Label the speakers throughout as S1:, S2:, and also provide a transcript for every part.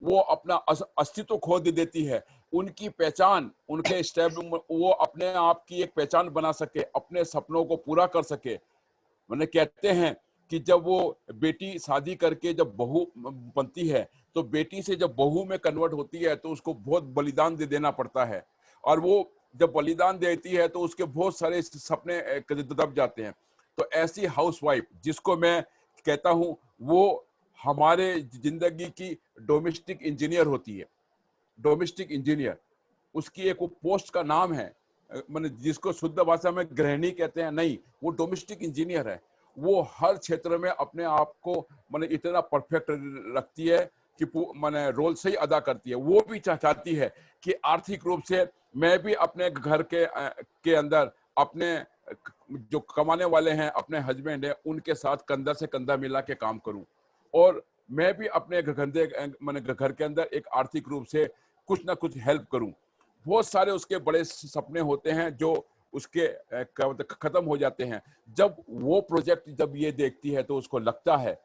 S1: वो अपना अस्तित्व खो दे देती है। उनकी पहचान, उनके स्टेप, वो अपने आप की एक पहचान बना सके, अपने सपनों को पूरा कर सके। मैंने कहते हैं कि जब वो बेटी शादी करके जब बहू बनती है, तो बेटी से जब बहू में कन्वर्ट होती है तो उसको बहुत बलिदान दे देना पड़ता है, और वो जब बलिदान देती है तो उसके बहुत सारे सपने दब जाते हैं। तो ऐसी हाउसवाइफ जिसको मैं कहता हूँ, वो हमारे जिंदगी की डोमेस्टिक इंजीनियर होती है। डोमेस्टिक इंजीनियर, उसकी एक वो पोस्ट का नाम है, मैंने जिसको शुद्ध भाषा में गृहिणी कहते हैं, नहीं, वो डोमेस्टिक इंजीनियर है। वो हर क्षेत्र में अपने आप को मैंने इतना परफेक्ट रखती है कि मैंने रोल सही अदा करती है। वो भी चाहती है कि आर्थिक रूप से मैं भी अपने घर के अंदर अपने जो कमाने वाले हैं, अपने हस्बैंड हैं, उनके साथ कंधा से कंधा मिला के काम करूं, और मैं भी अपने मैंने घर के अंदर एक आर्थिक रूप से कुछ ना कुछ हेल्प करूं। बहुत सारे उसके बड़े सपने होते हैं जो उसके खत्म हो जाते हैं। जब वो प्रोजेक्ट जब ये देखती है तो उसको लगता है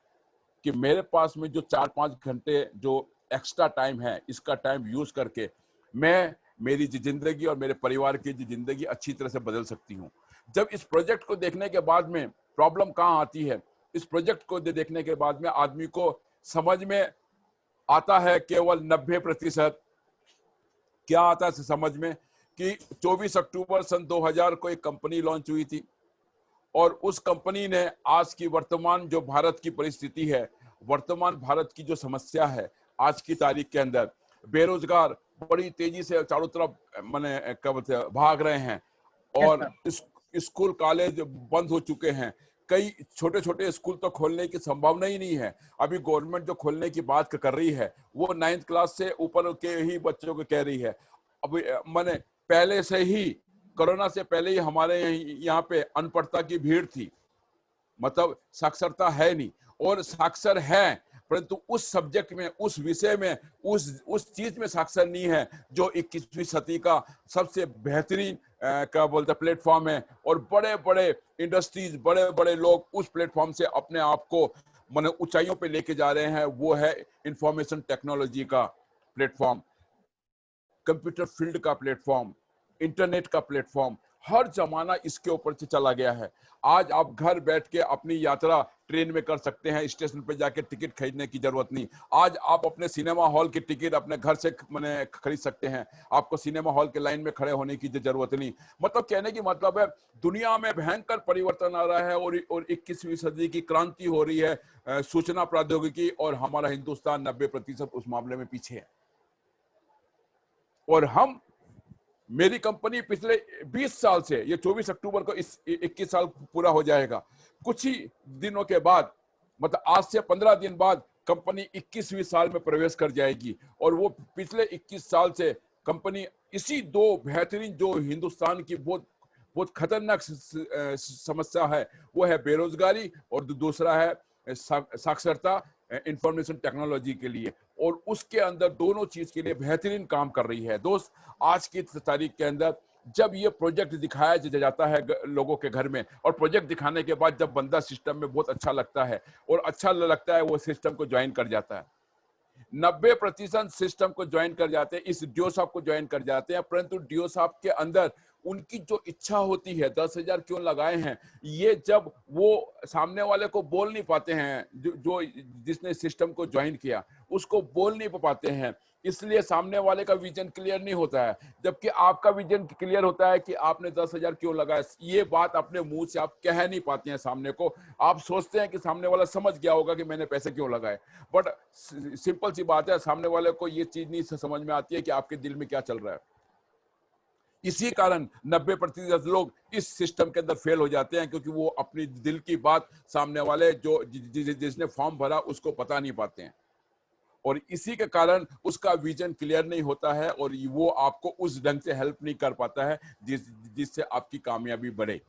S1: कि मेरे पास में जो 4-5 घंटे जो एक्स्ट्रा टाइम है, इसका टाइम यूज करके मैं मेरी जिंदगी और मेरे परिवार की जिंदगी अच्छी तरह से बदल सकती हूँ। जब इस प्रोजेक्ट को देखने के बाद में प्रॉब्लम कहाँ आती है, इस प्रोजेक्ट को देखने के बाद में आदमी को समझ में आता है केवल 90%। क्या आता है समझ में कि 24 अक्टूबर सन 2000 को एक कंपनी लॉन्च हुई थी, और उस कंपनी ने आज की वर्तमान जो भारत की परिस्थिति है, वर्तमान भारत की जो समस्या है आज की तारीख के अंदर, बेरोजगार बड़ी तेजी से चारों तरफ माने क्या बोलते हैं भाग रहे हैं,
S2: यस
S1: और
S2: सर।
S1: स्कूल कॉलेज बंद हो चुके हैं। कई छोटे छोटे स्कूल तो खोलने की संभावना ही नहीं है। अभी गवर्नमेंट जो खोलने की बात कर रही है वो 9th क्लास से ऊपर के ही बच्चों को कह रही है। अभी मैंने पहले से ही, कोरोना से पहले ही हमारे यहाँ पे अनपढ़ता की भीड़ थी, मतलब साक्षरता है नहीं, और साक्षर है परंतु उस सब्जेक्ट में, उस विषय में, उस चीज में साक्षर नहीं है जो 21वीं सदी का सबसे बेहतरीन क्या बोलते प्लेटफॉर्म है। और बड़े बड़े इंडस्ट्रीज, बड़े बड़े लोग उस प्लेटफॉर्म से अपने आप को माने ऊंचाइयों पे लेके जा रहे हैं। वो है इंफॉर्मेशन टेक्नोलॉजी का प्लेटफॉर्म, कंप्यूटर फील्ड का प्लेटफॉर्म, इंटरनेट का प्लेटफॉर्म। हर जमाना इसके ऊपर से चला गया है। आज आप घर बैठ के अपनी यात्रा ट्रेन में कर सकते हैं, स्टेशन पे जाके टिकट खरीदने की जरूरत नहीं। आज आप अपने सिनेमा हॉल की टिकट अपने घर से मैंने खरीद सकते हैं, आपको सिनेमा हॉल के लाइन में खड़े होने की जरूरत नहीं। मतलब कहने की मतलब है, दुनिया में भयंकर परिवर्तन आ रहा है, और 21वीं सदी की क्रांति हो रही है सूचना प्रौद्योगिकी, और हमारा हिंदुस्तान 90% उस मामले में पीछे है। और हम, मेरी कंपनी पिछले 20 साल से, ये 24 अक्टूबर को इस 21 साल पूरा हो जाएगा। कुछ ही दिनों के बाद, मतलब आज से 15 दिन बाद कंपनी 21वीं साल में प्रवेश कर जाएगी। और वो पिछले 21 साल से कंपनी इसी दो बेहतरीन, जो हिंदुस्तान की बहुत बहुत खतरनाक समस्या है, वो है बेरोजगारी, और दूसरा है साक्षरता इंफॉर्मेशन टेक्नोलॉजी के लिए, और उसके अंदर दोनों चीज के लिए बेहतरीन काम कर रही है। दोस्त, आज की तारीख के अंदर जब ये प्रोजेक्ट दिखाया जाता है लोगों के घर में, और प्रोजेक्ट दिखाने के बाद जब बंदा सिस्टम में बहुत अच्छा लगता है, और अच्छा लगता है, वो सिस्टम को ज्वाइन कर जाता है। 90% सिस्टम को ज्वाइन कर जाते हैं, इस डियो शॉप को ज्वाइन कर जाते हैं, परंतु डियो शॉप के अंदर उनकी जो इच्छा होती है 10,000 क्यों लगाए हैं, ये जब वो सामने वाले को बोल नहीं पाते हैं, जो जिसने सिस्टम को ज्वाइन किया उसको बोल नहीं पाते हैं, इसलिए सामने वाले का विजन क्लियर नहीं होता है। जबकि आपका विजन क्लियर होता है कि आपने 10,000 क्यों लगाया, ये बात अपने मुंह से आप कह नहीं पाते हैं सामने को। आप सोचते हैं कि सामने वाला समझ गया होगा कि मैंने पैसे क्यों लगाए, बट सिंपल सी बात है, सामने वाले को ये चीज नहीं समझ में आती है कि आपके दिल में क्या चल रहा है। इसी कारण 90% लोग इस सिस्टम के अंदर फेल हो जाते हैं, क्योंकि वो अपनी दिल की बात सामने वाले जो जिसने फॉर्म भरा उसको बता नहीं पाते हैं, और इसी के कारण उसका विजन क्लियर नहीं होता है, और वो आपको उस ढंग से हेल्प नहीं कर पाता है जिससे आपकी कामयाबी बढ़े।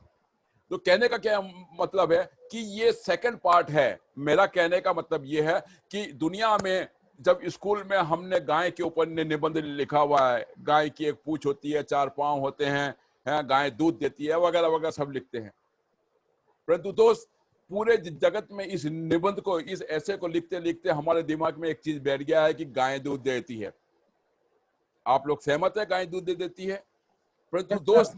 S1: तो कहने का क्या मतलब है कि ये सेकंड पार्ट है। मेरा कहने का मतलब ये है कि दुनिया में जब स्कूल में हमने गाय के ऊपर निबंध लिखा हुआ है, गाय की एक पूंछ होती है, 4 पांव होते हैं, गाय दूध देती है, वगैरह वगैरह सब लिखते हैं। परंतु दोस्त, पूरे जगत में इस निबंध को, इस ऐसे को लिखते लिखते हमारे दिमाग में एक चीज बैठ गया है कि गायें दूध देती है। आप लोग सहमत है गायें दूध दे देती है? परंतु दोस्त,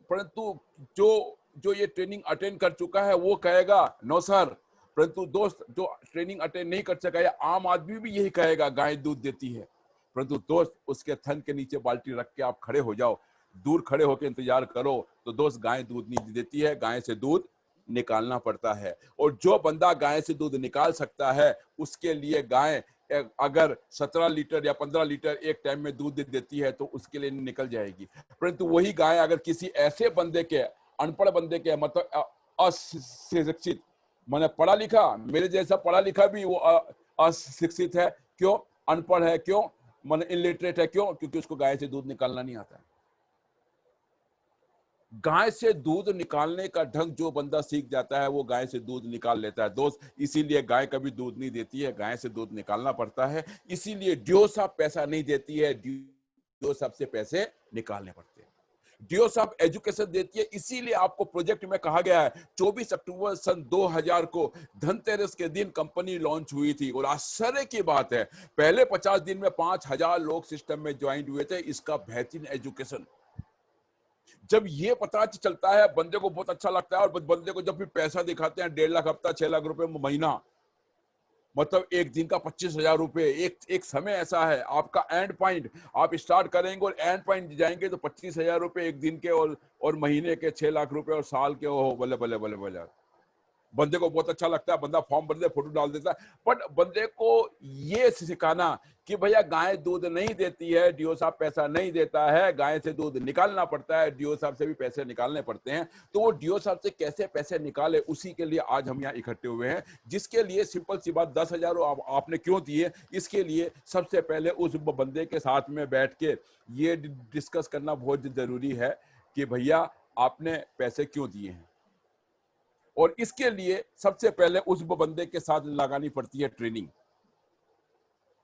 S1: परंतु जो जो ये ट्रेनिंग अटेंड कर चुका है वो कहेगा नो सर। परंतु दोस्त, जो ट्रेनिंग अटेंड नहीं कर सका है, आम आदमी भी यही कहेगा गायें दूध देती है। परंतु दोस्त, उसके थन के नीचे बाल्टी रख के आप खड़े हो जाओ, दूर खड़े होकर इंतजार करो, तो दोस्त गाय दूध नहीं देती है, गाय से दूध निकालना पड़ता है। और जो बंदा गाय से दूध निकाल सकता है, उसके लिए गाय अगर 17 लीटर या 15 लीटर एक टाइम में दूध देती है तो उसके लिए निकल जाएगी। परंतु वही गाय अगर किसी ऐसे बंदे के, अनपढ़ बंदे के, मतलब अशिक्षित, मैंने पढ़ा लिखा, मेरे जैसा पढ़ा लिखा भी वो अशिक्षित है, क्यों अनपढ़ है, क्यों मैंने इलिटरेट है, क्यों? क्योंकि उसको गाय से दूध निकालना नहीं आता है। गाय से दूध निकालने का ढंग जो बंदा सीख जाता है वो गाय से दूध निकाल लेता है दोस्त। इसीलिए गाय कभी दूध नहीं देती है, गाय से दूध निकालना पड़ता है। इसीलिए डियो साहब पैसा नहीं देती है, डियो साहब से पैसे निकालने पड़ते हैं। डियो साहब एजुकेशन देती है, इसीलिए आपको प्रोजेक्ट में कहा गया है 24 अक्टूबर सन 2000 को धनतेरस के दिन कंपनी लॉन्च हुई थी। और आश्चर्य की बात है, पहले 50 दिन में 5000 लोग सिस्टम में ज्वाइन हुए थे। इसका बेहतरीन एजुकेशन, जब ये पता चलता है बंदे को बहुत अच्छा लगता है। और बंदे को जब भी पैसा दिखाते हैं 1.5 लाख हफ्ता, 6 लाख रुपए महीना, मतलब एक दिन का 25,000 रुपए। एक समय ऐसा है आपका एंड पॉइंट, आप स्टार्ट करेंगे और एंड पॉइंट जाएंगे तो 25,000 रुपए एक दिन के, और महीने के 6 लाख रुपए, और साल के, हो बल्ले बल्ले बल्ले बल्ले। बंदे को बहुत अच्छा लगता है, बंदा फॉर्म भर दे, फोटो डाल देता है। बट बंदे को ये सिखाना कि भैया गाय दूध नहीं देती है, डियो साहब पैसा नहीं देता है, गाय से दूध निकालना पड़ता है, डियो साहब से भी पैसे निकालने पड़ते हैं, तो वो डियो साहब से कैसे पैसे निकाले, उसी के लिए आज हम यहाँ इकट्ठे हुए हैं। जिसके लिए सिंपल सी बात, 10,000 आपने क्यों दिए, इसके लिए सबसे पहले उस बंदे के साथ में बैठ के ये डिस्कस करना बहुत जरूरी है कि भैया आपने पैसे क्यों दिए हैं। और इसके लिए सबसे पहले उस बंदे के साथ लगानी पड़ती है ट्रेनिंग,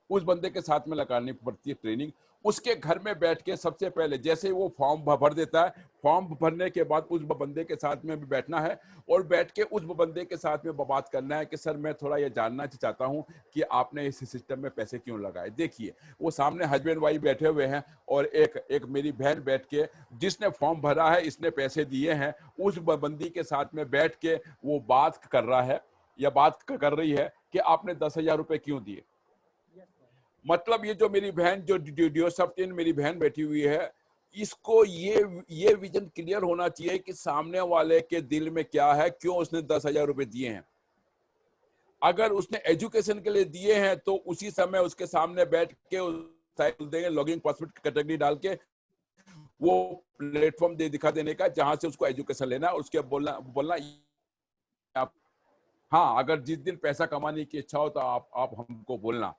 S1: उस बंदे के साथ में लगानी पड़ती है ट्रेनिंग। उसके घर में बैठ के सबसे पहले, जैसे वो फॉर्म भर देता है, फॉर्म भरने के बाद उस बंदे के साथ में भी बैठना है, और बैठ के उस बंदे के साथ में बात करना है कि सर मैं थोड़ा ये जानना चाहता हूँ कि आपने इस सिस्टम में पैसे क्यों लगाए। देखिए वो सामने हस्बैंड वाइफ बैठे हुए हैं, और एक मेरी बहन बैठ के, जिसने फॉर्म भरा है, इसने पैसे दिए हैं, उस बंदी के साथ में बैठ के वो बात कर रहा है या बात कर रही है कि आपने 10,000 रुपए क्यों दिए। मतलब ये जो मेरी बहन, जो डियो साहब मेरी बहन बैठी हुई है, इसको ये विजन क्लियर होना चाहिए कि सामने वाले के दिल में क्या है, क्यों उसने 10,000 रुपए दिए हैं। अगर उसने एजुकेशन के लिए दिए हैं तो उसी समय उसके सामने बैठ के देंगे, लॉगिंग पासवर्ड कैटेगरी डाल के वो प्लेटफॉर्म दिखा देने का जहां से उसको एजुकेशन लेना, उसके बोलना हाँ, अगर जिस दिन पैसा कमाने की इच्छा हो तो आप हमको बोलना।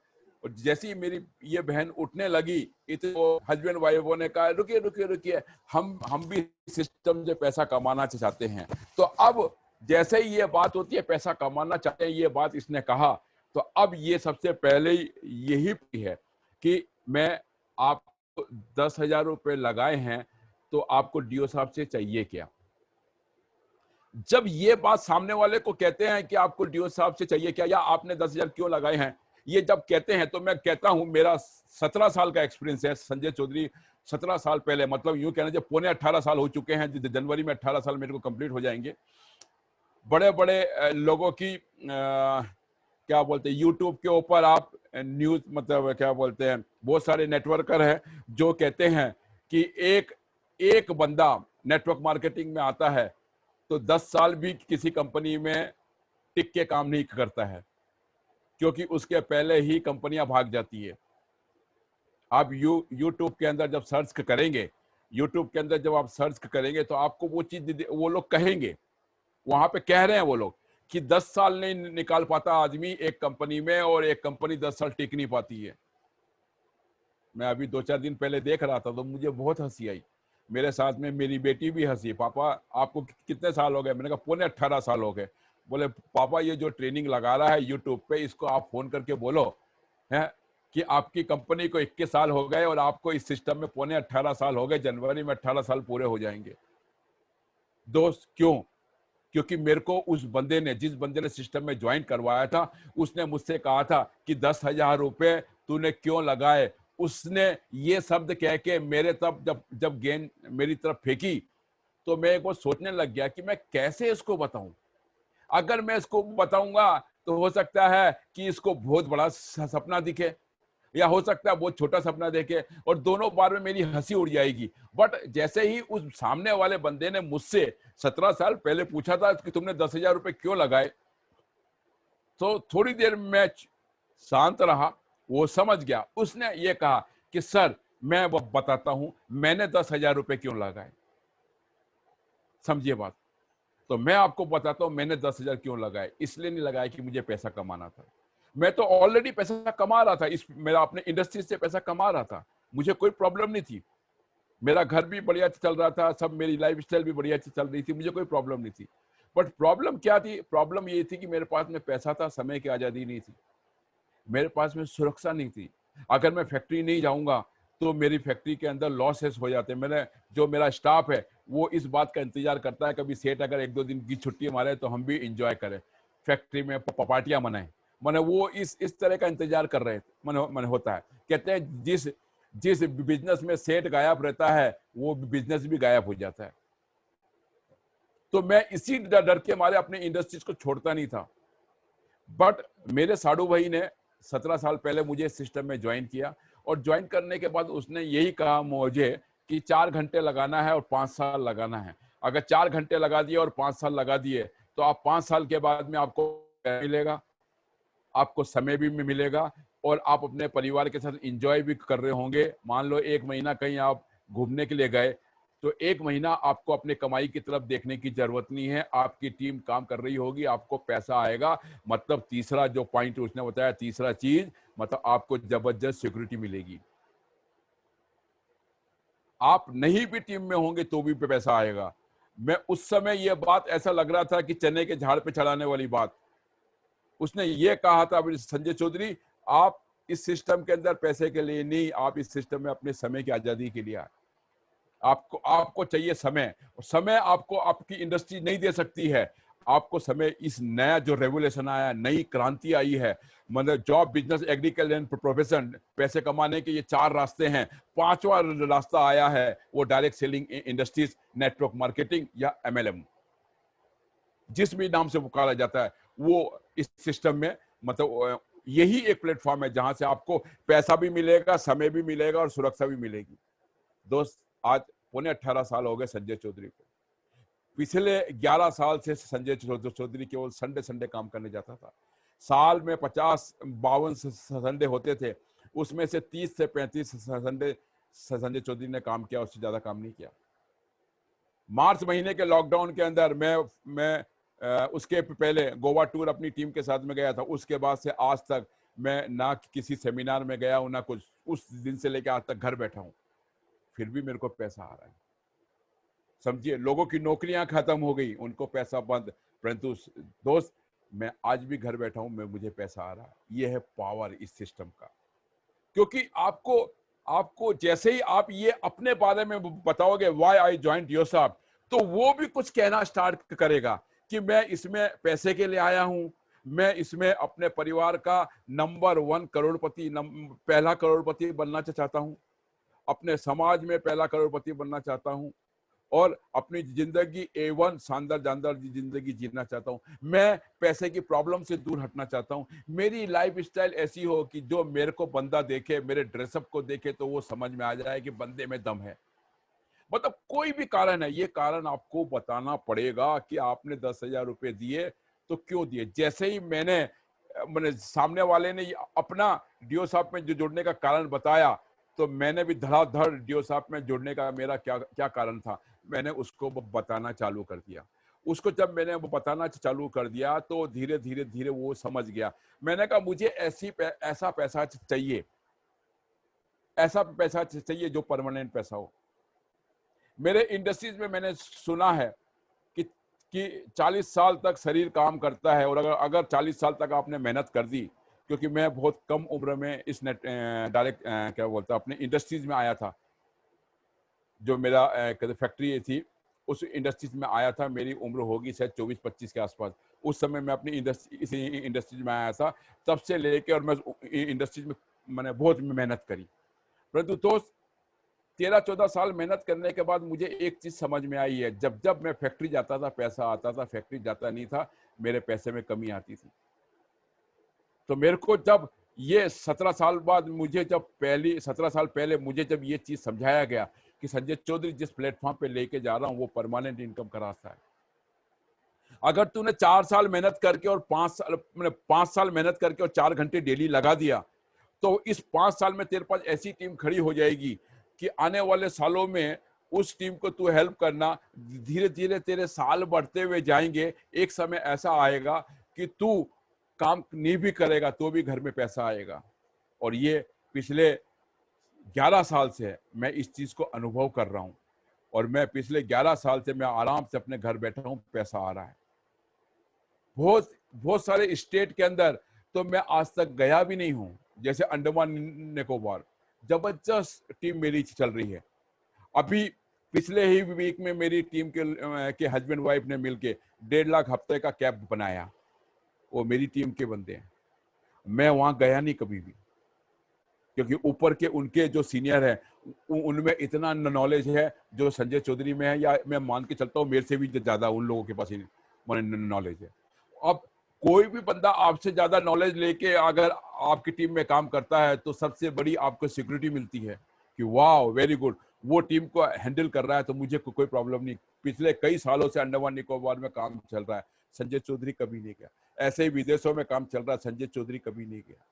S1: और जैसे ही मेरी ये बहन उठने लगी, इतने हस्बैंड वाइफों ने कहा रुकिए रुकिए रुकिए, हम भी सिस्टम से पैसा कमाना चाहते हैं। तो अब जैसे ही ये बात होती है पैसा कमाना चाहते हैं, ये बात इसने कहा, तो अब ये सबसे पहले यही है कि मैं आपको 10,000 रुपए लगाए हैं, तो आपको डियो साहब से चाहिए क्या। जब ये बात सामने वाले को कहते हैं कि आपको डियो साहब से चाहिए क्या, या आपने 10,000 क्यों लगाए हैं, ये जब कहते हैं तो मैं कहता हूं, मेरा 17 साल का एक्सपीरियंस है संजय चौधरी। 17 साल पहले, मतलब यूं कहना चाहिए पौने 18 साल हो चुके हैं, जनवरी में 18 साल मेरे को कंप्लीट हो जाएंगे। बड़े बड़े लोगों की क्या बोलते हैं, यूट्यूब के ऊपर आप न्यूज, मतलब क्या बोलते हैं, बहुत सारे नेटवर्कर हैं जो कहते हैं कि एक बंदा नेटवर्क मार्केटिंग में आता है तो 10 साल भी किसी कंपनी में टिक के काम नहीं करता है, क्योंकि उसके पहले ही कंपनियां भाग जाती है। आप यूट्यूब के अंदर जब सर्च करेंगे, यूट्यूब के अंदर जब आप सर्च करेंगे तो आपको वो चीज वो लोग कहेंगे, वहां पे कह रहे हैं वो लोग कि 10 साल नहीं निकाल पाता आदमी एक कंपनी में, और एक कंपनी 10 साल टिक नहीं पाती है। मैं अभी 2-4 दिन पहले देख रहा था तो मुझे बहुत हंसी आई। मेरे साथ में मेरी बेटी भी हंसी, पापा आपको कितने साल हो गए, मैंने कहा पौने 18 साल हो गए। बोले पापा ये जो ट्रेनिंग लगा रहा है यूट्यूब पे, इसको आप फोन करके बोलो है कि आपकी कंपनी को 21 साल हो गए और आपको इस सिस्टम में पौने 18 साल हो गए, जनवरी में 18 साल पूरे हो जाएंगे। दोस्त क्यों, क्योंकि मेरे को उस बंदे ने, जिस बंदे ने सिस्टम में ज्वाइन करवाया था, उसने मुझसे कहा था कि 10,000 रुपए तूने क्यों लगाए। उसने ये शब्द कह के मेरे तब जब जब गेंद मेरी तरफ फेंकी, तो मैं एक बार सोचने लग गया कि मैं कैसे इसको बताऊं। अगर मैं इसको बताऊंगा तो हो सकता है कि इसको बहुत बड़ा सपना दिखे, या हो सकता है बहुत छोटा सपना देखे, और दोनों बार में मेरी हंसी उड़ जाएगी। बट जैसे ही उस सामने वाले बंदे ने मुझसे 17 साल पहले पूछा था कि तुमने 10,000 रुपए क्यों लगाए, तो थोड़ी देर में शांत रहा। वो समझ गया। उसने ये कहा कि सर, मैं वो बताता हूं मैंने 10,000 रुपए क्यों लगाए। समझिए बात। तो मैं आपको बताता हूं मैंने 10,000 क्यों लगाए। इसलिए नहीं लगाया कि मुझे पैसा कमाना था। मैं तो ऑलरेडी पैसा कमा रहा था, इस मेरा अपने इंडस्ट्री से पैसा कमा रहा था। मुझे कोई प्रॉब्लम नहीं थी। मेरा घर भी बढ़िया चल रहा था, सब मेरी लाइफस्टाइल भी बढ़िया चल रही थी, मुझे कोई प्रॉब्लम नहीं थी। बट प्रॉब्लम क्या थी? प्रॉब्लम ये थी कि मेरे पास में पैसा था, समय की आजादी नहीं थी। मेरे पास में सुरक्षा नहीं थी। अगर मैं फैक्ट्री नहीं जाऊंगा तो मेरी फैक्ट्री के अंदर लॉसेस हो जाते। मैंने, जो मेरा स्टाफ है वो इस बात का इंतजार करता है कभी सेठ अगर 1-2 दिन की छुट्टी मारे तो हम भी इंजॉय करें, फैक्ट्री में पार्टियां मनाएं। मैंने वो इस तरह का इंतजार कर रहे थे। मैंने होता है, कहते हैं जिस जिस बिजनेस में सेठ गायब रहता है वो बिजनेस भी गायब हो जाता है। तो मैं इसी डर के मारे अपने इंडस्ट्रीज को छोड़ता नहीं था। बट मेरे साडू भाई ने 17 साल पहले मुझे सिस्टम में ज्वाइन किया, और ज्वाइन करने के बाद उसने यही कहा मुझे कि 4 घंटे लगाना है और 5 साल लगाना है। अगर 4 घंटे लगा दिए और 5 साल लगा दिए तो आप 5 साल के बाद में आपको मिलेगा, आपको समय भी मिलेगा, और आप अपने परिवार के साथ एंजॉय भी कर रहे होंगे। मान लो 1 महीना कहीं आप घूमने के लिए गए, तो 1 महीना आपको अपने कमाई की तरफ देखने की जरूरत नहीं है। आपकी टीम काम कर रही होगी, आपको पैसा आएगा। मतलब तीसरा जो पॉइंट उसने बताया, तीसरा चीज, मतलब आपको जबरदस्त सिक्योरिटी मिलेगी। आप नहीं भी टीम में होंगे तो भी पैसा आएगा। मैं उस समय ये बात ऐसा लग रहा था कि चने के झाड़ पे चढ़ाने वाली बात। उसने ये कहा था, संजय चौधरी, आप इस सिस्टम के अंदर पैसे के लिए नहीं, आप इस सिस्टम में अपने समय की आजादी के लिए आए। आपको आपको चाहिए समय, और समय आपको आपकी इंडस्ट्री नहीं दे सकती है। आपको समय, इस नया जो रेवोल्यूशन आया, नई क्रांति आई है, मतलब job, business, agriculture and profession, पैसे कमाने के ये 4 रास्ते हैं। 5वां रास्ता आया है, वो direct selling industries, network marketing या एमएलएम, जिस भी नाम से पुकारा जाता है। वो इस सिस्टम में, मतलब यही एक प्लेटफॉर्म है जहां से आपको पैसा भी मिलेगा, समय भी मिलेगा और सुरक्षा भी मिलेगी। दोस्त, आज पौने 18 साल हो गए संजय चौधरी को। पिछले 11 साल से संजय चौधरी केवल संडे संडे काम करने जाता था। साल में 50-52 संडे होते थे, उसमें से 30 से 35 संडे संजय चौधरी ने काम किया, उससे ज्यादा काम नहीं किया। मार्च महीने के लॉकडाउन के अंदर मैं उसके पहले गोवा टूर अपनी टीम के साथ में गया था। उसके बाद से आज तक मैं ना किसी सेमिनार में गया हूं, ना कुछ। उस दिन से लेकर आज तक घर बैठा हूं, फिर भी मेरे को पैसा आ रहा है। समझिए, लोगों की नौकरियां खत्म हो गई, उनको पैसा बंद, परंतु दोस्त, मैं आज भी घर बैठा हूं, मैं मुझे पैसा आ रहा है। ये है पावर इस सिस्टम का। क्योंकि आपको आपको जैसे ही आप ये अपने बारे में बताओगे, व्हाई आई जॉइंट योरसेल्फ, तो वो भी कुछ कहना स्टार्ट करेगा कि मैं इसमें पैसे के लिए आया हूं, मैं इसमें अपने परिवार का नंबर 1 करोड़पति, पहला करोड़पति बनना चाहता हूं, अपने समाज में पहला करोड़पति बनना चाहता हूं, और अपनी जिंदगी A1 शानदार जानदार जिंदगी जीना चाहता हूं। मैं पैसे की प्रॉब्लम से दूर हटना चाहता हूं। मेरी लाइफ स्टाइल ऐसी हो कि जो मेरे को बंदा देखे, मेरे ड्रेसअप को देखे, तो वो समझ में आ जाए कि बंदे में दम है। मतलब कोई भी कारण है, ये कारण आपको बताना पड़ेगा कि आपने 10,000 रुपए दिए तो क्यों दिए। जैसे ही मैंने सामने वाले ने अपना डीओ साहब में जो जुड़ने का कारण बताया, तो मैंने भी धड़ाधड़ डीओ साहब में जुड़ने का मेरा क्या क्या कारण था, मैंने उसको बताना चालू कर दिया। उसको जब मैंने वो बताना चालू कर दिया तो धीरे धीरे धीरे वो समझ गया। मैंने कहा मुझे ऐसा पैसा चाहिए, ऐसा पैसा चाहिए जो परमानेंट पैसा हो। मेरे इंडस्ट्रीज में मैंने सुना है कि कि 40 साल तक शरीर काम करता है, और अगर 40 साल तक आपने मेहनत कर दी, क्योंकि मैं बहुत कम उम्र में इस डायरेक्ट क्या बोलता अपने इंडस्ट्रीज में आया था। जो मेरा फैक्ट्री थी उस इंडस्ट्रीज में आया था। मेरी उम्र होगी शायद 24-25 के आसपास। उस समय मैं अपनी इसी इंडस्ट्रीज में आया था। तब से लेके और मैं इंडस्ट्रीज में मैंने बहुत मेहनत करी। परंतु दोस्त 13-14 साल मेहनत करने के बाद मुझे एक चीज समझ में आई है, जब जब मैं फैक्ट्री जाता था पैसा आता था, फैक्ट्री जाता नहीं था मेरे पैसे में कमी आती थी। तो मेरे को जब ये 17 साल बाद मुझे जब 17 साल पहले मुझे जब ये चीज समझाया गया कि संजय चौधरी जिस प्लेटफॉर्म पे लेके जा रहा हूँ वो परमानेंट इनकम का रास्ता है। अगर तूने 4 साल मेहनत करके और 5 साल मेहनत करके और 4 घंटे डेली लगा दिया, तो इस 5 साल में तेरे पास ऐसी टीम खड़ी हो जाएगी कि आने वाले सालों में उस टीम को तू हेल्प करना, धीरे धीरे तेरे साल बढ़ते हुए जाएंगे। एक समय ऐसा आएगा कि तू काम नहीं भी करेगा तो भी घर में पैसा आएगा। और ये पिछले 11 साल से मैं इस चीज को अनुभव कर रहा हूं और मैं पिछले 11 साल से मैं आराम से अपने घर बैठा हूं, पैसा आ रहा है। बहुत बहुत सारे स्टेट के अंदर तो मैं आज तक गया भी नहीं हूं, जैसे अंडमान निकोबार। जबरदस्त टीम मेरी चल रही है। अभी पिछले ही वीक में मेरी टीम के हस्बैंड वाइफ ने मिलके 1.5 लाख हफ्ते का कैब बनाया। वो मेरी टीम के बंदे हैं। मैं वहां गया नहीं कभी भी, क्योंकि ऊपर के उनके जो सीनियर है उनमें इतना नॉलेज है जो संजय चौधरी में है, या मैं मान के चलता हूँ मेरे से भी ज्यादा उन लोगों के पास नॉलेज है। अब कोई भी बंदा आपसे ज्यादा नॉलेज लेके अगर आपकी टीम में काम करता है तो सबसे बड़ी आपको सिक्योरिटी मिलती है कि वाह वेरी गुड, वो टीम को हैंडल कर रहा है तो मुझे कोई प्रॉब्लम नहीं। पिछले कई सालों से अंडमान निकोबार में काम चल रहा है, संजय चौधरी कभी नहीं गया। ऐसे ही विदेशों में काम चल रहा है, संजय चौधरी कभी नहीं गया।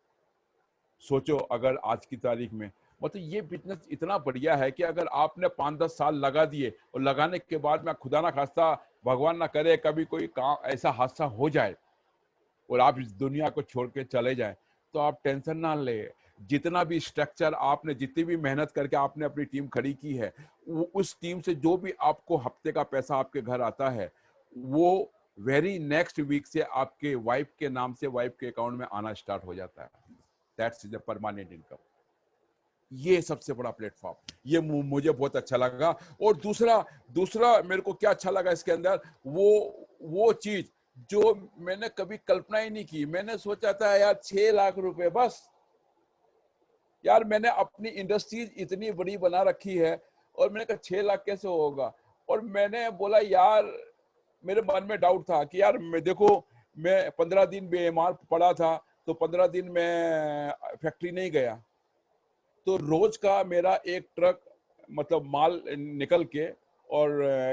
S1: सोचो अगर आज की तारीख में, मतलब ये बिजनेस इतना बढ़िया है कि अगर आपने 5-10 साल लगा दिए और लगाने के बाद में खुदा ना खास्ता भगवान ना करे कभी कोई काम ऐसा हादसा हो जाए और आप इस दुनिया को छोड़ के चले जाए, तो आप टेंशन ना ले। जितना भी स्ट्रक्चर आपने, जितनी भी मेहनत करके आपने अपनी टीम खड़ी की है, उस टीम से जो भी आपको हफ्ते का पैसा आपके घर आता है वो वेरी नेक्स्ट वीक से आपके वाइफ के नाम से वाइफ के अकाउंट में आना स्टार्ट हो जाता है। That's the permanent income. ये सबसे बड़ा प्लेटफॉर्म, ये मुझे बहुत अच्छा लगा। और दूसरा दूसरा मेरे को क्या अच्छा लगा इसके अंदर, वो चीज जो मैंने कभी कल्पना ही नहीं की। मैंने सोचा था यार 6 लाख रुपए बस, यार मैंने अपनी इंडस्ट्रीज इतनी बड़ी बना रखी है और मैंने कहा 6 लाख कैसे होगा। और मैंने बोला यार, मेरे मन में डाउट था कि यार मैं देखो, मैं 15 दिन बीमार पड़ा था तो 15 दिन में फैक्ट्री नहीं गया, तो रोज का मेरा एक ट्रक मतलब माल निकल के और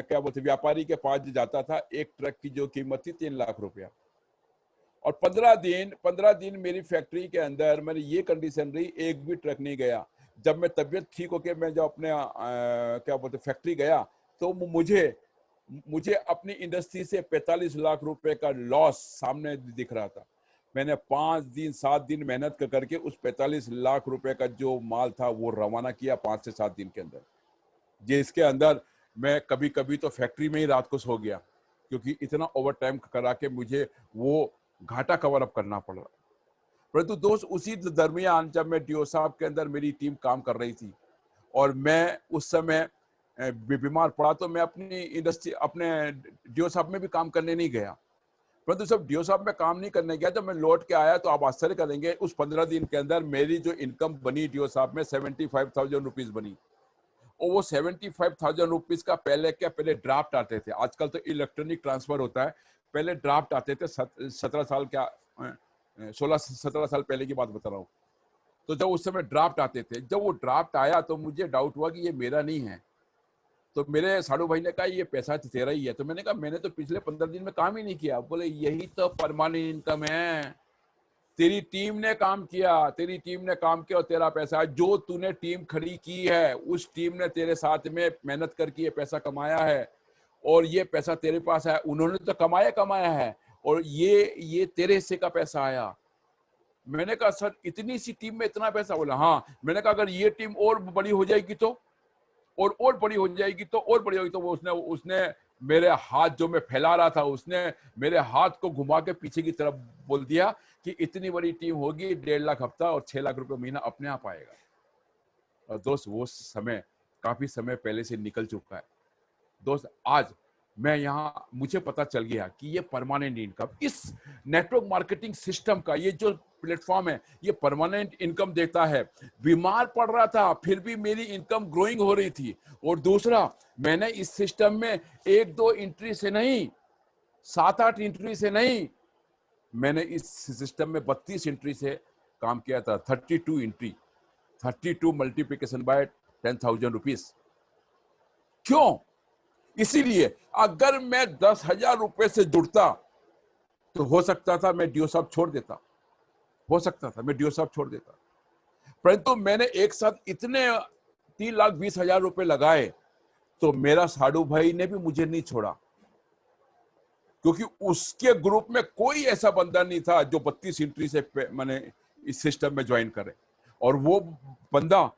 S1: क्या बोलते व्यापारी के पास जाता था। एक ट्रक की जो कीमत थी 3 लाख रुपया। और 15 दिन मेरी फैक्ट्री के अंदर मेरी ये कंडीशन रही, एक भी ट्रक नहीं गया। जब मैं तबीयत ठीक होके मैं जब अपने क्या बोलते फैक्ट्री गया तो मुझे अपनी इंडस्ट्री से 45 लाख रुपए का लॉस सामने दिख रहा था। मैंने 5 दिन 7 दिन मेहनत करके उस 45 लाख रुपए का जो माल था वो रवाना किया 5 से 7 दिन के अंदर, जिसके अंदर मैं कभी कभी तो फैक्ट्री में ही रात को सो गया, क्योंकि इतना ओवर टाइम करा के मुझे वो घाटा कवर अप करना पड़ा। परंतु दोस्त उसी दरमियान जब मैं डीओ साहब के अंदर मेरी टीम काम कर रही थी और मैं उस समय बीमार पड़ा, तो मैं अपनी इंडस्ट्री अपने डीओ साहब में भी काम करने नहीं गया। परंतु सब डीओ साहब में काम नहीं करने गया, जब मैं लौट के आया तो आप आश्चर्य करेंगे, उस 15 दिन के अंदर मेरी जो इनकम बनी डीओ साहब में 75,000 रुपीज बनी। और वो 75,000 रुपीज का पहले ड्राफ्ट आते थे, आजकल तो इलेक्ट्रॉनिक ट्रांसफर होता है, पहले ड्राफ्ट आते थे। 17 साल क्या 16-17 साल पहले की बात बता रहा हूँ। तो जब उस समय ड्राफ्ट आते थे, जब वो ड्राफ्ट आया तो मुझे डाउट हुआ कि ये मेरा नहीं है। तो मेरे साड़ू भाई ने कहा ये पैसा तेरा ही है। तो मैंने कहा मैंने तो पिछले 15 दिन में काम ही नहीं किया। बोले यही तो परमानेंट इनकम है, तेरी टीम ने काम किया, तेरी टीम ने काम किया और तेरा पैसा, जो तूने टीम खड़ी की है उस टीम ने तेरे साथ में मेहनत करके ये पैसा कमाया है और ये पैसा तेरे पास है। उन्होंने तो कमाया है और ये तेरे हिस्से का पैसा आया। मैंने कहा सर इतनी सी टीम में इतना पैसा? बोला हाँ। मैंने कहा अगर ये टीम और बड़ी हो जाएगी तो, और बड़ी हो जाएगी तो, और बड़ी होगी तो। वो उसने मेरे हाथ जो मैं फैला रहा था, उसने मेरे हाथ को घुमा के पीछे की तरफ बोल दिया कि इतनी बड़ी टीम होगी, 1.5 लाख हफ्ता और 6 लाख रुपए महीना अपने आप आएगा। और दोस्त वो समय काफी समय पहले से निकल चुका है। दोस्त आज मैं यहाँ मुझे पता चल गया कि ये परमानेंट इनकम, इस नेटवर्क मार्केटिंग सिस्टम का ये जो प्लेटफॉर्म है ये परमानेंट इनकम देता है। बीमार पड़ रहा था फिर भी मेरी इनकम ग्रोइंग हो रही थी। और दूसरा, मैंने इस सिस्टम में 1-2 एंट्री से नहीं, 7-8 एंट्री से नहीं, मैंने इस सिस्टम में 32 एंट्री से काम किया था। 32 एंट्री, 32 मल्टीप्लिकेशन बाय 10,000 रुपीज। क्यों? इसीलिए अगर मैं 10,000 रुपए से जुड़ता तो हो सकता था मैं डीओ साहब छोड़ देता, हो सकता था मैं डीओ साहब छोड़ देता, परंतु मैंने एक साथ इतने 3,20,000 रुपए लगाए तो मेरा साडू भाई ने भी मुझे नहीं छोड़ा, क्योंकि उसके ग्रुप में कोई ऐसा बंदा नहीं था जो 32 एंट्री से मैंने इस सिस्टम में ज्वाइन करे। और वो बंदा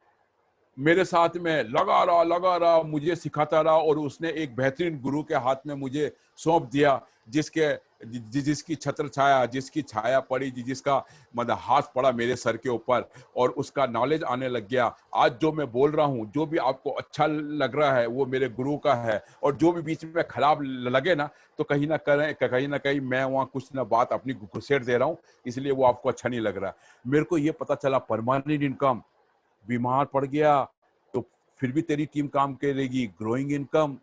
S1: मेरे साथ में लगा रहा, मुझे सिखाता रहा, और उसने एक बेहतरीन गुरु के हाथ में मुझे सौंप दिया, जिसकी छत्र छाया, जिसकी छाया पड़ी, जिसका मतलब हाथ पड़ा मेरे सर के ऊपर, और उसका नॉलेज आने लग गया। आज जो मैं बोल रहा हूँ, जो भी आपको अच्छा लग रहा है वो मेरे गुरु का है, और जो भी बीच में खराब लगे ना, तो कहीं ना कहीं मैं वहाँ कुछ ना बात अपनी घुसेड़ दे रहा हूँ, इसलिए वो आपको अच्छा नहीं लग रहा। मेरे को ये पता चला परमानेंट इनकम, बीमार पड़ गया तो फिर भी तेरी टीम काम करेगी, ग्रोइंग इनकम।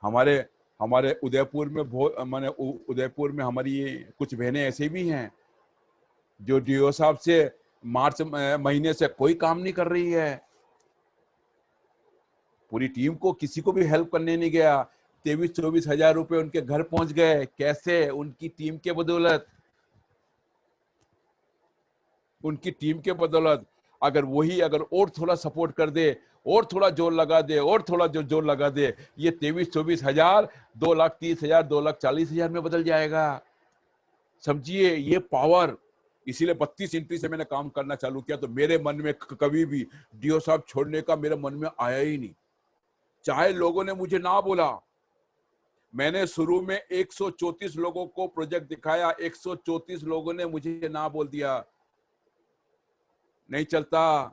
S1: हमारे उदयपुर में माने उदयपुर में हमारी कुछ बहनें ऐसे भी हैं जो डीओ साहब से मार्च महीने से कोई काम नहीं कर रही है, पूरी टीम को किसी को भी हेल्प करने नहीं गया, 23-24 हजार रुपए उनके घर पहुंच गए। कैसे? उनकी टीम के बदौलत, उनकी टीम के बदौलत। अगर और थोड़ा सपोर्ट कर दे, और थोड़ा जोर लगा दे, और थोड़ा जो जोर लगा दे, ये 23-24 हजार 2,30,000 2,40,000 में बदल जाएगा। समझिए ये पावर। इसीलिए 32 एंट्री से मैंने काम करना चालू किया, तो मेरे मन में कभी भी डीओ साहब छोड़ने का मेरे मन में आया ही नहीं, चाहे लोगों ने मुझे ना बोला। मैंने शुरू में 134 लोगों को प्रोजेक्ट दिखाया, 134 लोगों ने मुझे ना बोल दिया, नहीं चलता।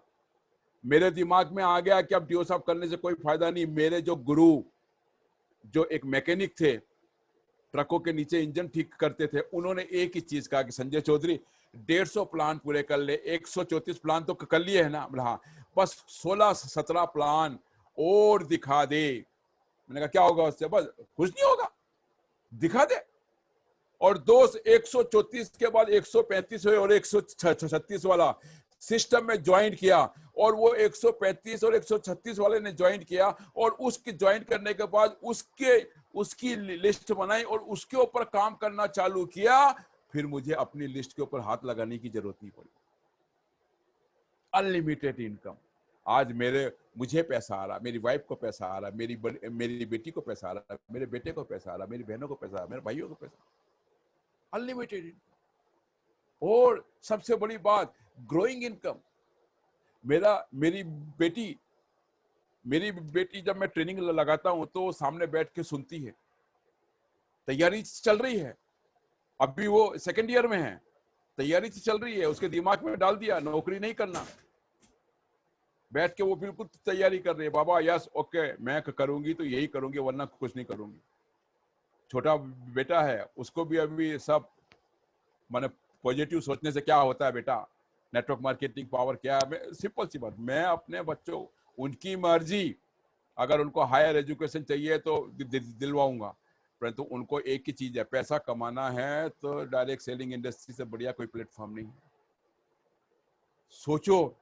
S1: मेरे दिमाग में आ गया कि अब डीओ साहब करने से कोई फायदा नहीं। मेरे जो गुरु, जो एक मैकेनिक थे, ट्रकों के नीचे इंजन ठीक करते थे, उन्होंने एक ही चीज कहा कि संजय चौधरी 150 प्लान पूरे कर ले। 134 प्लान तो कर लिए है ना? हाँ, बस 16-17 प्लान और दिखा दे। मैंने कहा क्या होगा उससे? बस कुछ नहीं होगा, दिखा दे। और दोस्त 134 के बाद 135 हुए और 136 वाला सिस्टम में ज्वाइन किया, और वो 135 और 136 वाले ने ज्वाइन किया, और उसके ज्वाइन करने के बाद उसकी लिस्ट बनाई और उसके ऊपर काम करना चालू किया। फिर मुझे अपनी लिस्ट के ऊपर हाथ लगाने की जरूरत नहीं पड़ी। Unlimited income. आज मुझे पैसा आ रहा, मेरी वाइफ को पैसा आ रहा, मेरी बेटी को पैसा आ रहा, मेरे बेटे को पैसा आ रहा, मेरी बहनों को पैसा आ रहा, मेरे भाइयों को पैसा, अनलिमिटेड इनकम। और सबसे बड़ी बात, ग्रोइंग इनकम। मेरी बेटी जब मैं ट्रेनिंग लगाता हूं तो सामने बैठ के सुनती है, तैयारी चल रही है, अभी वो सेकंड ईयर में है, तैयारी चल रही है, उसके दिमाग में डाल दिया नौकरी नहीं करना, बैठ के वो बिल्कुल तैयारी कर रही है। बाबा यस ओके, मैं करूंगी तो यही करूंगी, वरना कुछ नहीं करूंगी। छोटा बेटा है, उसको भी अभी सब माने पॉजिटिव सोचने से क्या होता है बेटा, नेटवर्क मार्केटिंग पावर क्या है। सिंपल सी बात, मैं अपने बच्चों, उनकी मर्जी, अगर उनको हायर एजुकेशन चाहिए तो दिलवाऊंगा, परंतु उनको एक ही चीज है, पैसा कमाना है तो डायरेक्ट सेलिंग इंडस्ट्री से बढ़िया कोई प्लेटफॉर्म नहीं। सोचो,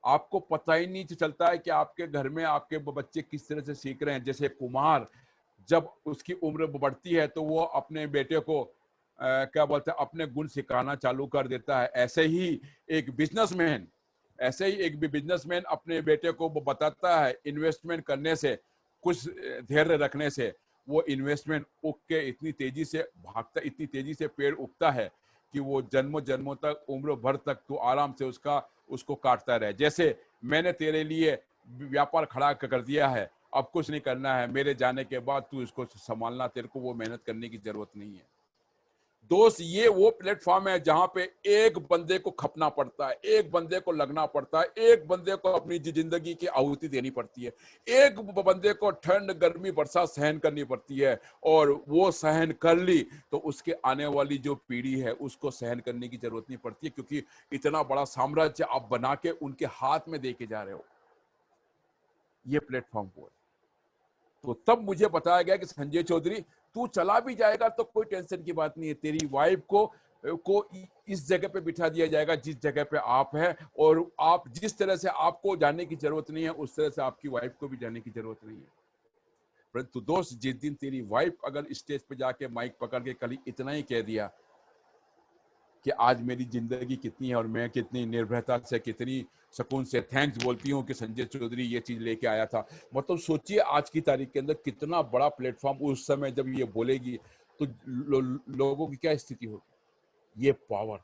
S1: आपको पता ही नहीं चलता है कि आपके घर में आपके बच्चे किस तरह से सीख रहे हैं। जैसे कुमार, जब उसकी उम्र बढ़ती है तो वो अपने बेटे को क्या बोलते हैं, अपने गुण सिखाना चालू कर देता है। ऐसे ही एक बिजनेसमैन अपने बेटे को बताता है, इन्वेस्टमेंट करने से, कुछ धैर्य रखने से वो इन्वेस्टमेंट उग के इतनी तेजी से भागता, इतनी तेजी से पेड़ उगता है कि वो जन्मों जन्मों तक, उम्र भर तक तू आराम से उसको काटता रहे। जैसे मैंने तेरे लिए व्यापार खड़ा कर दिया है, अब कुछ नहीं करना है, मेरे जाने के बाद तू इसको संभालना, तेरे को वो मेहनत करने की जरूरत नहीं है। दोस्त ये वो प्लेटफॉर्म है जहां पे एक बंदे को खपना पड़ता है, एक बंदे को लगना पड़ता है, एक बंदे को अपनी जिंदगी की आहुति देनी पड़ती है, एक बंदे को ठंड गर्मी बरसात सहन करनी पड़ती है, और वो सहन कर ली तो उसके आने वाली जो पीढ़ी है उसको सहन करने की जरूरत नहीं पड़ती है, क्योंकि इतना बड़ा साम्राज्य आप बना के उनके हाथ में दे के जा रहे हो। ये प्लेटफॉर्म वो है। तो तब मुझे बताया गया कि संजय चौधरी, तू चला भी जाएगा तो कोई टेंशन की बात नहीं है, तेरी वाइफ को इस जगह पे बिठा दिया जाएगा जिस जगह पे आप है, और आप जिस तरह से आपको जाने की जरूरत नहीं है उस तरह से आपकी वाइफ को भी जाने की जरूरत नहीं है। परंतु दोस्त, जिस दिन तेरी वाइफ अगर स्टेज पे जाके माइक पकड़ के कल इतना ही कह दिया कि आज मेरी जिंदगी कितनी है और मैं कितनी निर्भयता से, कितनी सुकून से थैंक्स बोलती हूँ कि संजय चौधरी ये चीज लेके आया था, मतलब सोचिए आज की तारीख के अंदर कितना बड़ा प्लेटफॉर्म, उस समय जब ये बोलेगी तो लोगों की क्या स्थिति होगी। ये पावर,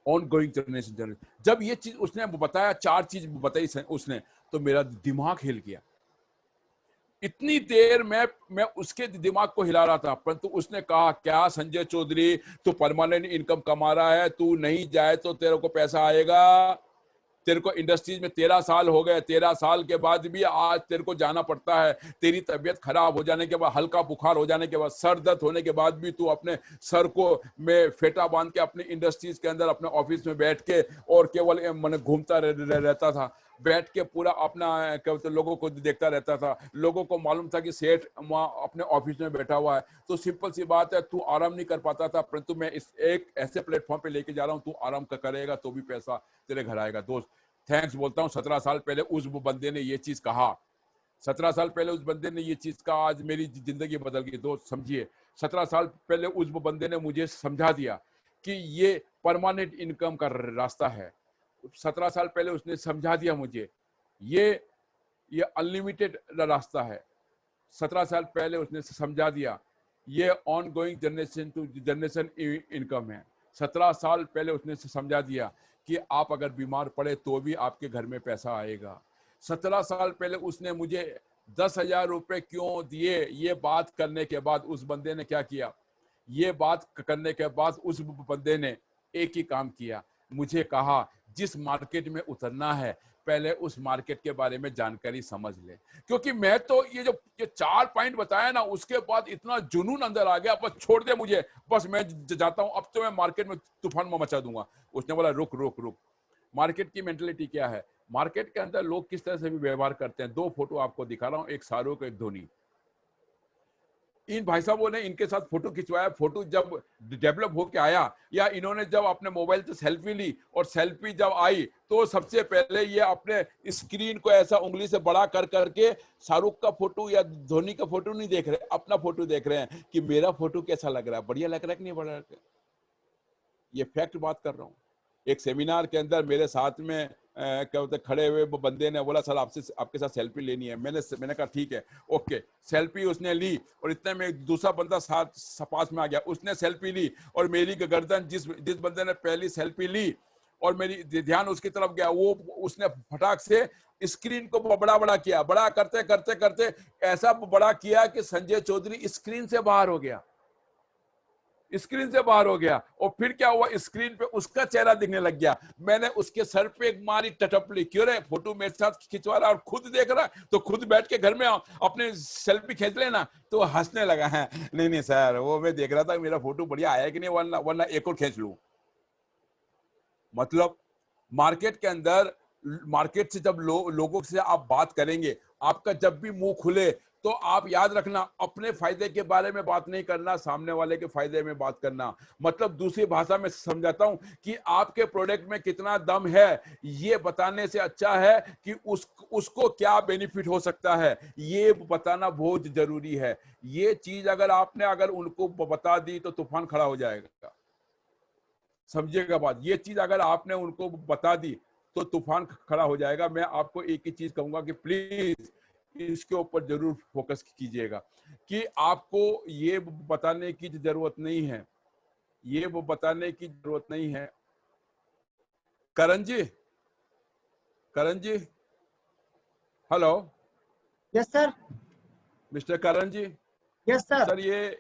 S1: ऑन गोइंग जनरेशन। जब ये चीज उसने बताया, 4 चीज बताई उसने, तो मेरा दिमाग हिल गया। इतनी देर मैं उसके दिमाग को हिला रहा था, परंतु उसने कहा, क्या संजय चौधरी तू परमानेंट इनकम कमा रहा है, तू नहीं जाए तो तेरे को पैसा आएगा, तेरे को इंडस्ट्रीज में 13 साल हो गए, 13 साल के बाद भी आज तेरे को जाना पड़ता है, तेरी तबीयत खराब हो जाने के बाद, हल्का बुखार हो जाने के बाद, सर दर्द होने के बाद भी तू अपने सर को में फेटा बांध के अपने इंडस्ट्रीज के अंदर अपने ऑफिस में बैठ के और केवल मन घूमता रहता था, बैठ के पूरा अपना तो लोगों को देखता रहता था, लोगों को मालूम था कि सेठ वहाँ अपने ऑफिस में बैठा हुआ है, तो सिंपल सी बात है, तू आराम नहीं कर पाता था, परंतु मैं इस एक ऐसे प्लेटफॉर्म पे लेके जा रहा हूँ, तू आराम करेगा तो भी पैसा तेरे घर आएगा। दोस्त, थैंक्स बोलता हूँ, 17 साल पहले उस बंदे ने ये चीज कहा, 17 साल पहले उस बंदे ने ये चीज कहा, आज मेरी जिंदगी बदल गई। दोस्त समझिए, 17 साल पहले उस बंदे ने मुझे समझा दिया कि ये परमानेंट इनकम का रास्ता है। 17 साल पहले उसने समझा दिया मुझे ये अनलिमिटेड रास्ता है। 17 साल पहले उसने समझा दिया ये ongoing generation to generation income है। 17 साल पहले उसने समझा दिया कि आप अगर बीमार पड़े तो भी आपके घर में पैसा आएगा। 17 साल पहले उसने मुझे 10,000 रुपए क्यों दिए, ये बात करने के बाद उस बंदे ने क्या किया, ये बात करने के बाद उस बंदे ने एक ही काम किया, मुझे कहा जिस मार्केट में उतरना है पहले उस मार्केट के बारे में जानकारी समझ ले। क्योंकि मैं तो ये 4 पॉइंट बताया ना, उसके बाद इतना जुनून अंदर आ गया, बस छोड़ दे मुझे, बस मैं जाता हूं, अब तो मैं मार्केट में तूफान मचा दूंगा। उसने बोला रुक रुक रुक, मार्केट की मेंटेलिटी क्या है, मार्केट के अंदर लोग किस तरह से भी व्यवहार करते हैं। 2 फोटो आपको दिखा रहा हूं, एक शाहरुख एक धोनी। इन भाई साहबों ने इनके साथ फोटो खिंचवाया, फोटो जब डेवलप होके आया या इन्होंने जब अपने मोबाइल से सेल्फी ली और सेल्फी जब आई तो सबसे पहले ये अपने स्क्रीन को ऐसा उंगली से बड़ा कर करके शाहरुख का फोटो या धोनी का फोटो नहीं देख रहे, अपना फोटो देख रहे हैं कि मेरा फोटो कैसा लग रहा है, बढ़िया लग रहा है कि नहीं बढ़िया। ये फैक्ट बात कर रहा हूँ। एक सेमिनार के अंदर मेरे साथ में क्या बोलते खड़े हुए वो बंदे ने बोला सर आपके साथ सेल्फी लेनी है। मैंने कहा ठीक है ओके, सेल्फी उसने ली और इतने में दूसरा बंदा साथ पास में आ गया, उसने सेल्फी ली और मेरी गर्दन जिस बंदे ने पहली सेल्फी ली और मेरी ध्यान उसकी तरफ गया, वो उसने फटाक से स्क्रीन को बड़ा बड़ा किया, बड़ा करते करते करते ऐसा बड़ा किया कि संजय चौधरी स्क्रीन से बाहर हो गया, स्क्रीन से बाहर हो गया। और फिर क्या हुआ, स्क्रीन पे उसका चेहरा दिखने लग गया। मैंने उसके सर पे एक मारी टटपली, क्यों रे फोटो मेरे साथ खिंचवा रहा और खुद देख रहा है, तो खुद बैठ के घर में अपने सेल्फी खींच लेना। तो हंसने लगा है, नहीं नहीं सर वो मैं देख रहा था मेरा फोटो बढ़िया आया कि नहीं, वरना एक और खींच लूं। मतलब मार्केट के अंदर, मार्केट से जब लोगों से आप बात करेंगे, आपका जब भी मुंह खुले तो आप याद रखना अपने फायदे के बारे में बात नहीं करना, सामने वाले के फायदे में बात करना। मतलब दूसरी भाषा में समझाता हूं कि आपके प्रोडक्ट में कितना दम है, ये बताने से अच्छा है कि उसको क्या बेनिफिट हो सकता है, ये बताना बहुत जरूरी है। ये चीज अगर उनको बता दी तो तूफान खड़ा हो जाएगा। समझिएगा बात, ये चीज अगर आपने उनको बता दी तो तूफान खड़ा हो जाएगा। मैं आपको एक ही चीज कहूंगा कि प्लीज इसके ऊपर जरूर फोकस कीजिएगा कि आपको ये बताने की जरूरत नहीं है, ये वो बताने की जरूरत नहीं है। करण जी, करण जी, हेलो।
S2: Yes sir.
S1: मिस्टर करण जी,
S2: यस सर।
S1: सर ये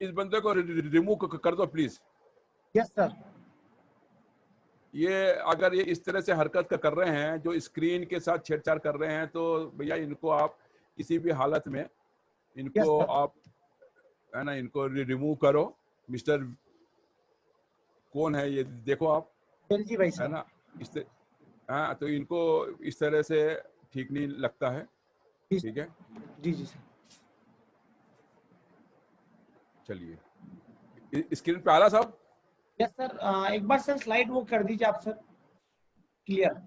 S1: इस बंदे को रिमूव कर दो प्लीज।
S2: Yes sir.
S1: ये अगर ये इस तरह से हरकत कर रहे हैं, जो स्क्रीन के साथ छेड़छाड़ कर रहे हैं, तो भैया इनको आप किसी भी हालत में
S2: यस
S1: इनको
S2: सर।
S1: आप है ना, इनको रिमूव करो। मिस्टर कौन है ये देखो आप,
S2: जी भाई
S1: है
S2: साहब।
S1: ना, हाँ, तो इनको इस तरह से ठीक नहीं लगता है। ठीक है,
S2: जी जी सर।
S1: चलिए स्क्रीन पे आ रहा साहब?
S2: Yes sir. एक बार सर स्लाइड वो कर दीजिए आप सर, क्लियर।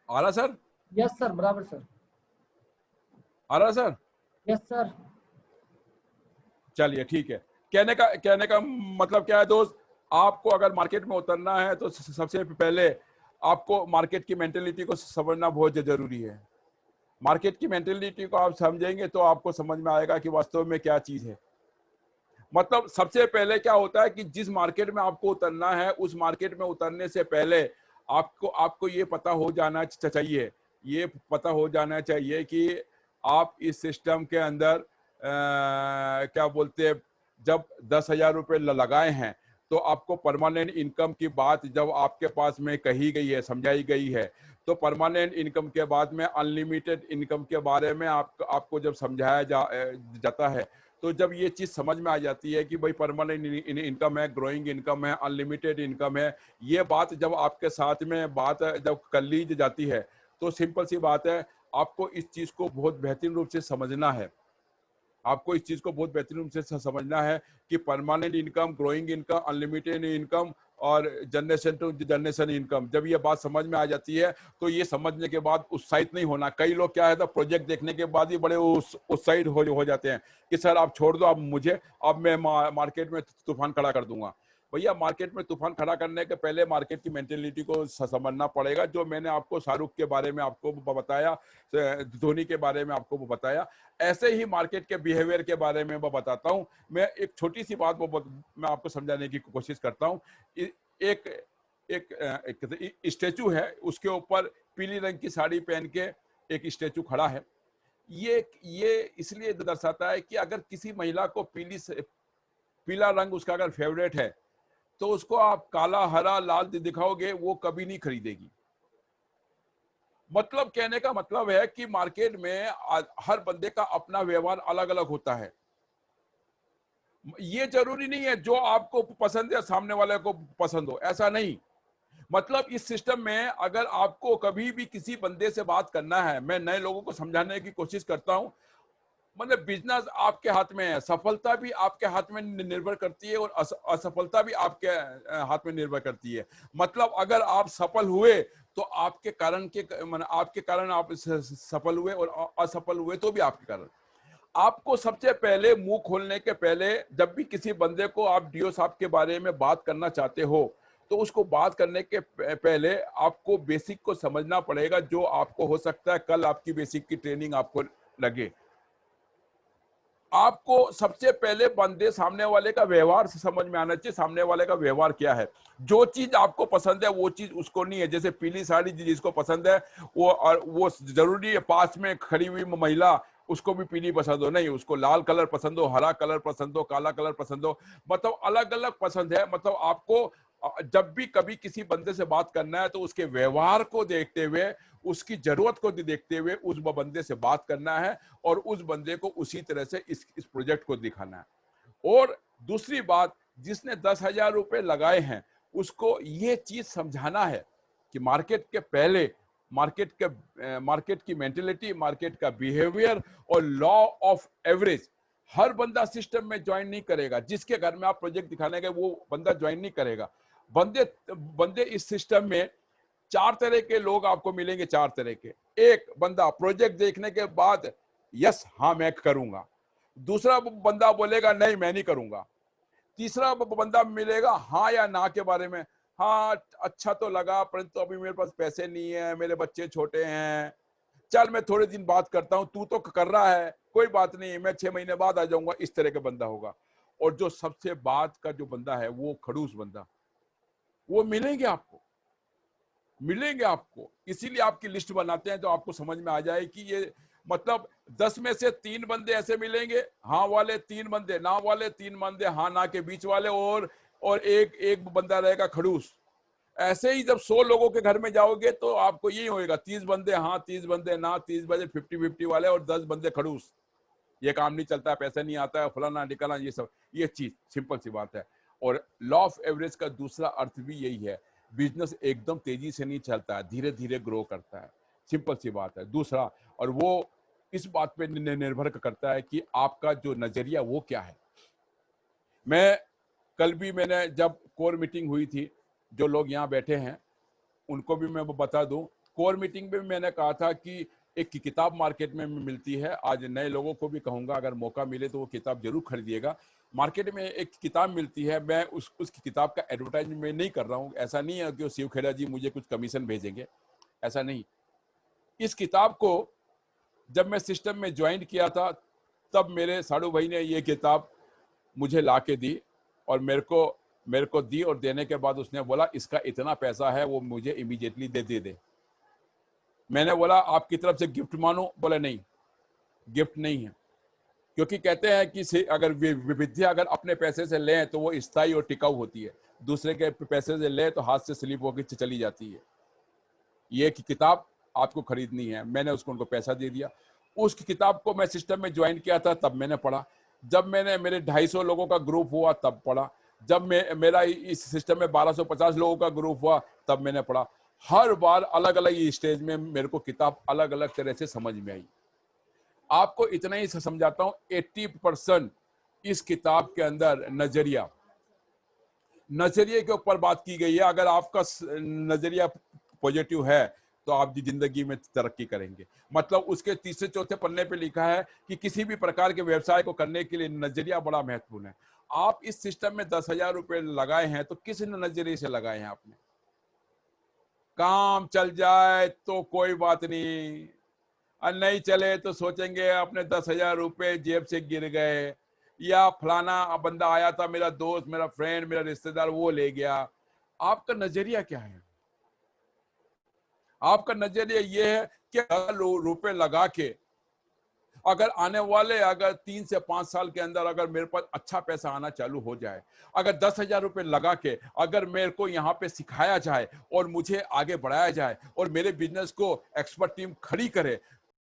S1: आ रहा सर?
S2: यस सर, बराबर सर।
S1: आ रहा सर?
S2: Yes sir.
S1: चलिए ठीक है। कहने का मतलब क्या है दोस्त, आपको अगर मार्केट में उतरना है तो सबसे पहले आपको मार्केट की मेंटेलिटी को समझना बहुत जरूरी है। मार्केट की मेंटेलिटी को आप समझेंगे तो आपको समझ में आएगा कि वास्तव में क्या चीज है। मतलब सबसे पहले क्या होता है कि जिस मार्केट में आपको उतरना है, उस मार्केट में उतरने से पहले आपको आपको ये पता हो जाना चाहिए, ये पता हो जाना चाहिए कि आप इस सिस्टम के अंदर क्या बोलते हैं, जब 10,000 रुपये लगाए हैं तो आपको परमानेंट इनकम की बात जब आपके पास में कही गई है, समझाई गई है, तो परमानेंट इनकम के बाद में अनलिमिटेड इनकम के बारे में आपको जब समझाया जाता है, तो जब ये चीज समझ में आ जाती है कि भाई परमानेंट इनकम है, ग्रोइंग इनकम है, अनलिमिटेड इनकम है, ये बात जब आपके साथ में बात जब कर ली जाती है, तो सिंपल सी बात है, आपको इस चीज को बहुत बेहतरीन रूप से समझना है। आपको इस चीज को बहुत बेहतरीन रूप से समझना है कि permanent income, growing income, unlimited income और जनरेशन टू जनरेशन इनकम, जब ये बात समझ में आ जाती है तो ये समझने के बाद उत्साहित नहीं होना। कई लोग क्या है तो प्रोजेक्ट देखने के बाद ही बड़े उत्साहित हो जाते हैं कि सर आप छोड़ दो, अब मुझे, अब मैं मार्केट में तूफान खड़ा कर दूंगा। भैया मार्केट में तूफान खड़ा करने के पहले मार्केट की मेंटेलिटी को समझना पड़ेगा। जो मैंने आपको शाहरुख के बारे में आपको बताया, धोनी के बारे में आपको बताया, ऐसे ही मार्केट के बिहेवियर के बारे में मैं बताता हूं। मैं एक छोटी सी बात मैं आपको समझाने की कोशिश करता हूं। एक एक स्टेचू है, उसके ऊपर पीली रंग की साड़ी पहन के एक स्टेचू खड़ा है। ये इसलिए दर्शाता है कि अगर किसी महिला को पीला रंग उसका अगर फेवरेट है, तो उसको आप काला, हरा, लाल दिखाओगे, वो कभी नहीं खरीदेगी। मतलब कहने का मतलब है कि मार्केट में हर बंदे का अपना व्यवहार अलग अलग होता है। ये जरूरी नहीं है जो आपको पसंद है सामने वाले को पसंद हो, ऐसा नहीं। मतलब इस सिस्टम में अगर आपको कभी भी किसी बंदे से बात करना है, मैं नए लोगों को समझाने की कोशिश करता हूं, मतलब बिजनेस आपके हाथ में है, सफलता भी आपके हाथ में निर्भर करती है और असफलता भी आपके हाथ में निर्भर करती है। मतलब अगर आप सफल हुए तो आपके कारण आपके कारण आप सफल हुए, और असफल हुए तो भी आपके कारण। आपको सबसे पहले मुंह खोलने के पहले, जब भी किसी बंदे को आप डीओ साहब के बारे में बात करना चाहते हो, तो उसको बात करने के पहले आपको बेसिक को समझना पड़ेगा। जो आपको हो सकता है कल आपकी बेसिक की ट्रेनिंग आपको लगे। आपको सबसे पहले बंदे सामने वाले का व्यवहार से समझ में आना चाहिए, सामने वाले का व्यवहार क्या है। जो चीज आपको पसंद है वो चीज उसको नहीं है। जैसे पीली साड़ी जिसको पसंद है, वो जरूरी है पास में खड़ी हुई महिला उसको भी पीली पसंद हो? नहीं, उसको लाल कलर पसंद हो, हरा कलर पसंद हो, काला कलर पसंद हो, मतलब अलग अलग पसंद है। मतलब आपको जब भी कभी किसी बंदे से बात करना है तो उसके व्यवहार को देखते हुए, उसकी जरूरत को देखते हुए उस बंदे से बात करना है, और उस बंदे को उसी तरह से इस प्रोजेक्ट को दिखाना है। और दूसरी बात, जिसने 10,000 रुपए लगाए हैं उसको ये चीज समझाना है कि मार्केट के पहले मार्केट की मेंटेलिटी, मार्केट का बिहेवियर और लॉ ऑफ एवरेज, हर बंदा सिस्टम में ज्वाइन नहीं करेगा। जिसके घर में आप प्रोजेक्ट दिखाने गए वो बंदा ज्वाइन नहीं करेगा। बंदे इस सिस्टम में चार तरह के लोग आपको मिलेंगे, चार तरह के। एक बंदा प्रोजेक्ट देखने के बाद यस हाँ मैं करूंगा, दूसरा बंदा बोलेगा नहीं मैं नहीं करूंगा, तीसरा बंदा मिलेगा हाँ या ना के बारे में, हाँ अच्छा तो लगा परंतु अभी मेरे पास पैसे नहीं है, मेरे बच्चे छोटे हैं, चल मैं थोड़े दिन बात करता हूं, तू तो कर रहा है कोई बात नहीं, मैं 6 महीने बाद आ जाऊंगा। इस तरह का बंदा होगा। और जो सबसे बात का जो बंदा है वो खड़ूस बंदा, वो मिलेंगे आपको। मिलेंगे आपको, इसीलिए आपकी लिस्ट बनाते हैं तो आपको समझ में आ जाए कि ये मतलब 10 में से 3 बंदे ऐसे मिलेंगे, हाँ वाले 3 बंदे, ना वाले 3 बंदे, हाँ ना के बीच वाले, और एक बंदा रहेगा खड़ूस। ऐसे ही जब 100 लोगों के घर में जाओगे तो आपको यही होएगा, 30 बंदे हाँ, 30 बंदे ना, 30 बंदे 50-50 वाले और 10 बंदे खड़ूस। ये काम नहीं चलता है, पैसा नहीं आता है, फलाना निकलना, ये सब, ये चीज सिंपल सी बात है। और लॉ ऑफ एवरेज का दूसरा अर्थ भी यही है, बिजनेस एकदम तेजी से नहीं चलता है, धीरे धीरे ग्रो करता है, सिंपल सी बात है। दूसरा, और वो इस बात पे निर्भर करता है कि आपका जो नजरिया वो क्या है। मैं कल भी मैंने जब कोर मीटिंग हुई थी, जो लोग यहाँ बैठे हैं उनको भी मैं बता दूं, कोर मीटिंग में मैंने कहा था कि एक किताब मार्केट में मिलती है, आज नए लोगों को भी कहूंगा अगर मौका मिले तो वो किताब जरूर खरीदिएगा। मार्केट में एक किताब मिलती है, मैं उस किताब का एडवर्टाइजमेंट नहीं कर रहा हूँ, ऐसा नहीं है कि शिव खेड़ा जी मुझे कुछ कमीशन भेजेंगे, ऐसा नहीं। इस किताब को जब मैं सिस्टम में ज्वाइन किया था तब मेरे साड़ू भाई ने ये किताब मुझे ला के दी, और मेरे को दी, और देने के बाद उसने बोला इसका इतना पैसा है वो मुझे इमीडिएटली दे। मैंने बोला आपकी तरफ से गिफ्ट मानो, बोला नहीं गिफ्ट नहीं है, क्योंकि कहते हैं कि अगर विद्या अगर अपने पैसे से लें तो वो स्थायी और टिकाऊ होती है, दूसरे के पैसे से लें तो हाथ से स्लिप होकर चली जाती है। ये कि किताब आपको खरीदनी है, मैंने उसको उनको पैसा दे दिया। उस किताब को मैं सिस्टम में ज्वाइन किया था तब मैंने पढ़ा, जब मेरे 250 लोगों का ग्रुप हुआ तब पढ़ा, जब मेरा इस सिस्टम में 1250 लोगों का ग्रुप हुआ तब मैंने पढ़ा। हर बार अलग अलग स्टेज में मेरे को किताब अलग अलग तरह से समझ में आई। आपको इतना ही समझाता हूं, 80% इस किताब के अंदर नजरिए के ऊपर बात की गई है। अगर आपका नजरिया पॉजिटिव है तो आप जिंदगी में तरक्की करेंगे। मतलब उसके तीसरे चौथे पन्ने पे लिखा है कि किसी भी प्रकार के व्यवसाय को करने के लिए नजरिया बड़ा महत्वपूर्ण है। आप इस सिस्टम में 10,000 रुपए लगाए हैं तो किस नजरिए से लगाए हैं आपने? काम चल जाए तो कोई बात नहीं, और नहीं चले तो सोचेंगे अपने 10,000 रुपए जेब से गिर गए, या फलाना बंदा आया था, मेरा दोस्त, मेरा फ्रेंड, मेरा रिश्तेदार, वो ले गया। आपका नजरिया क्या है? आपका नजरिया ये है कि रुपए लगा के अगर आने वाले अगर 3 से 5 साल के अंदर अगर मेरे पास अच्छा पैसा आना चालू हो जाए, अगर 10,000 रुपए लगा के अगर मेरे को यहाँ पे सिखाया जाए और मुझे आगे बढ़ाया जाए और मेरे बिजनेस को एक्सपर्ट टीम खड़ी करे,